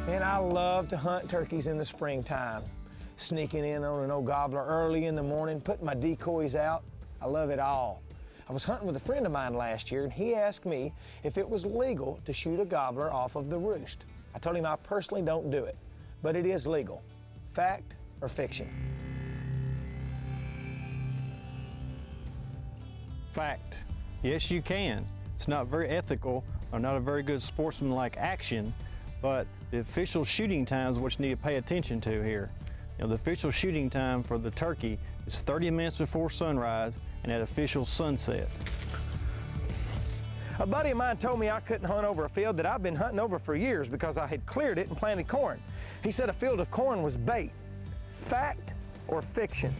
Man, I love to hunt turkeys in the springtime. Sneaking in on an old gobbler early in the morning, putting my decoys out. I love it all. I was hunting with a friend of mine last year, and he asked me if it was legal to shoot a gobbler off of the roost. I told him I personally don't do it, but it is legal. Fact or fiction? Fact. Yes, you can. It's not very ethical or not a very good sportsmanlike action, but the official shooting time is what you need to pay attention to here. You know, the official shooting time for the turkey is 30 minutes before sunrise and at official sunset. A buddy of mine told me I couldn't hunt over a field that I've been hunting over for years because I had cleared it and planted corn. He said a field of corn was bait. Fact or fiction?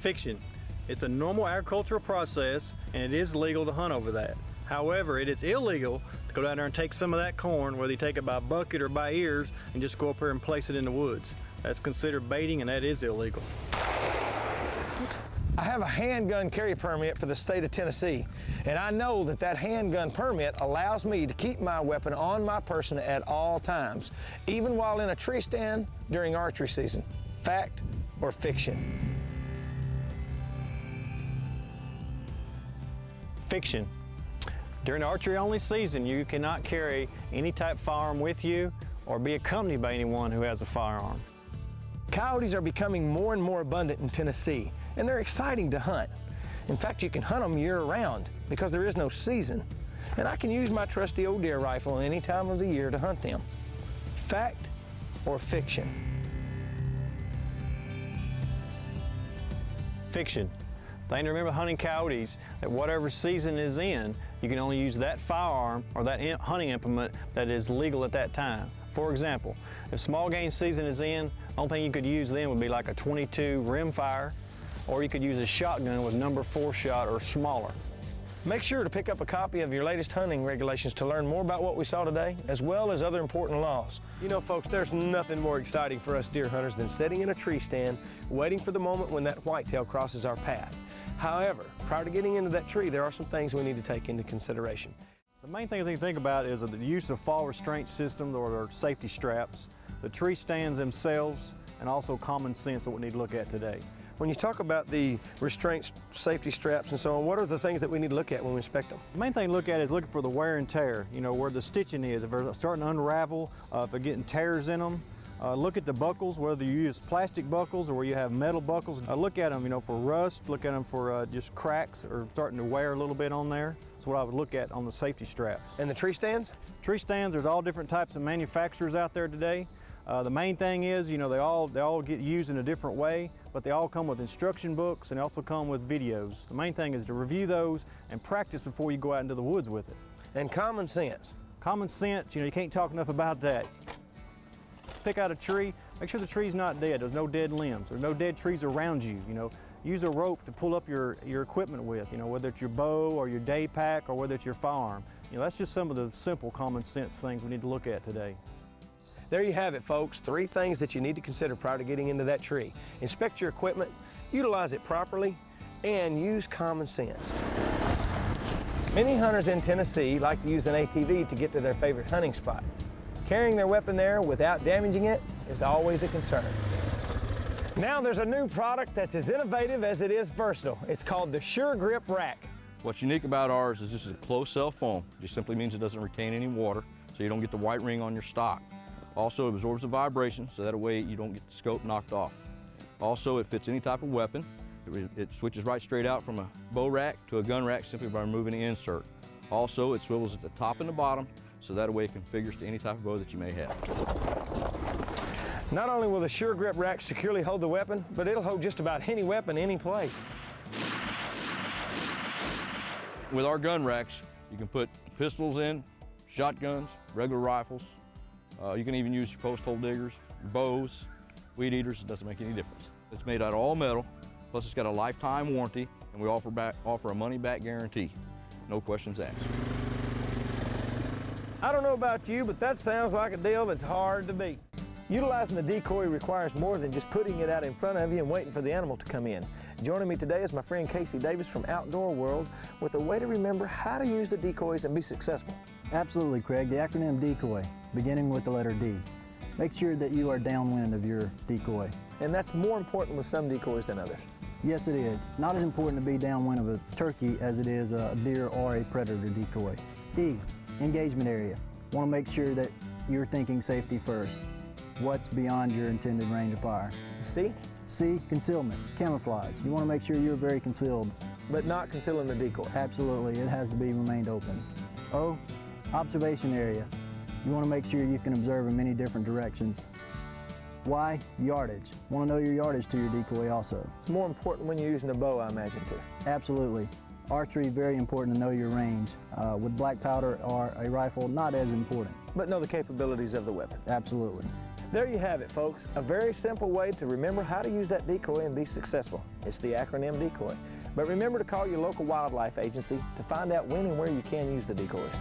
Fiction. It's a normal agricultural process and it is legal to hunt over that. However, it is illegal to go down there and take some of that corn, whether you take it by bucket or by ears, and just go up here and place it in the woods. That's considered baiting and that is illegal. I have a handgun carry permit for the state of Tennessee, and I know that that handgun permit allows me to keep my weapon on my person at all times, even while in a tree stand during archery season. Fact or fiction? Fiction. During the archery only season, you cannot carry any type of firearm with you or be accompanied by anyone who has a firearm. Coyotes are becoming more and more abundant in Tennessee, and they're exciting to hunt. In fact, you can hunt them year-round because there is no season. And I can use my trusty old deer rifle any time of the year to hunt them. Fact or fiction? Fiction. The thing to remember hunting coyotes, that whatever season is in, you can only use that firearm or that hunting implement that is legal at that time. For example, if small game season is in, the only thing you could use then would be like a .22 rimfire, or you could use a shotgun with number 4 shot or smaller. Make sure to pick up a copy of your latest hunting regulations to learn more about what we saw today, as well as other important laws. You know, folks, there's nothing more exciting for us deer hunters than sitting in a tree stand, waiting for the moment when that whitetail crosses our path. However, prior to getting into that tree, there are some things we need to take into consideration. The main things you think about is the use of fall restraint systems or safety straps, the tree stands themselves, and also common sense that we need to look at today. When you talk about the restraints, safety straps, and so on, what are the things that we need to look at when we inspect them? The main thing to look at is looking for the wear and tear, you know, where the stitching is, if they're starting to unravel, if they're getting tears in them. Look at the buckles, whether you use plastic buckles or where you have metal buckles. Look at them, you know, for rust, look at them for just cracks or starting to wear a little bit on there. That's what I would look at on the safety strap. And the tree stands? Tree stands, there's all different types of manufacturers out there today. The main thing is, you know, they all get used in a different way, but they all come with instruction books and also come with videos. The main thing is to review those and practice before you go out into the woods with it. And common sense. Common sense, you know, you can't talk enough about that. Pick out a tree, make sure the tree's not dead. There's no dead limbs. There's no dead trees around you. You know, use a rope to pull up your equipment with, you know, whether it's your bow or your day pack or whether it's your firearm. You know, that's just some of the simple common sense things we need to look at today. There you have it, folks. 3 things that you need to consider prior to getting into that tree. Inspect your equipment, utilize it properly, and use common sense. Many hunters in Tennessee like to use an ATV to get to their favorite hunting spots. Carrying their weapon there without damaging it is always a concern. Now there's a new product that's as innovative as it is versatile. It's called the Sure Grip Rack. What's unique about ours is this is a closed cell foam. It just simply means it doesn't retain any water, so you don't get the white ring on your stock. Also, it absorbs the vibration, so that way you don't get the scope knocked off. Also, it fits any type of weapon. It switches right straight out from a bow rack to a gun rack simply by removing the insert. Also, it swivels at the top and the bottom, so that way it configures to any type of bow that you may have. Not only will the Sure Grip Rack securely hold the weapon, but it'll hold just about any weapon, any place. With our gun racks, you can put pistols in, shotguns, regular rifles. You can even use your post hole diggers, bows, weed eaters. It doesn't make any difference. It's made out of all metal, plus it's got a lifetime warranty, and we offer a money-back guarantee. No questions asked. I don't know about you, but that sounds like a deal that's hard to beat. Utilizing the decoy requires more than just putting it out in front of you and waiting for the animal to come in. Joining me today is my friend Casey Davis from Outdoor World with a way to remember how to use the decoys and be successful. Absolutely, Craig. The acronym decoy, beginning with the letter D. Make sure that you are downwind of your decoy. And that's more important with some decoys than others. Yes, it is. Not as important to be downwind of a turkey as it is a deer or a predator decoy. E, engagement area. Want to make sure that you're thinking safety first. What's beyond your intended range of fire? C? C, concealment, camouflage. You want to make sure you're very concealed. But not concealing the decoy. Absolutely, it has to be remained open. O, observation area. You want to make sure you can observe in many different directions. Y, yardage. Want to know your yardage to your decoy also. It's more important when you're using a bow, I imagine, too. Absolutely. Archery, very important to know your range. With black powder or a rifle, not as important. But know the capabilities of the weapon. Absolutely. There you have it, folks. A very simple way to remember how to use that decoy and be successful. It's the acronym decoy. But remember to call your local wildlife agency to find out when and where you can use the decoys.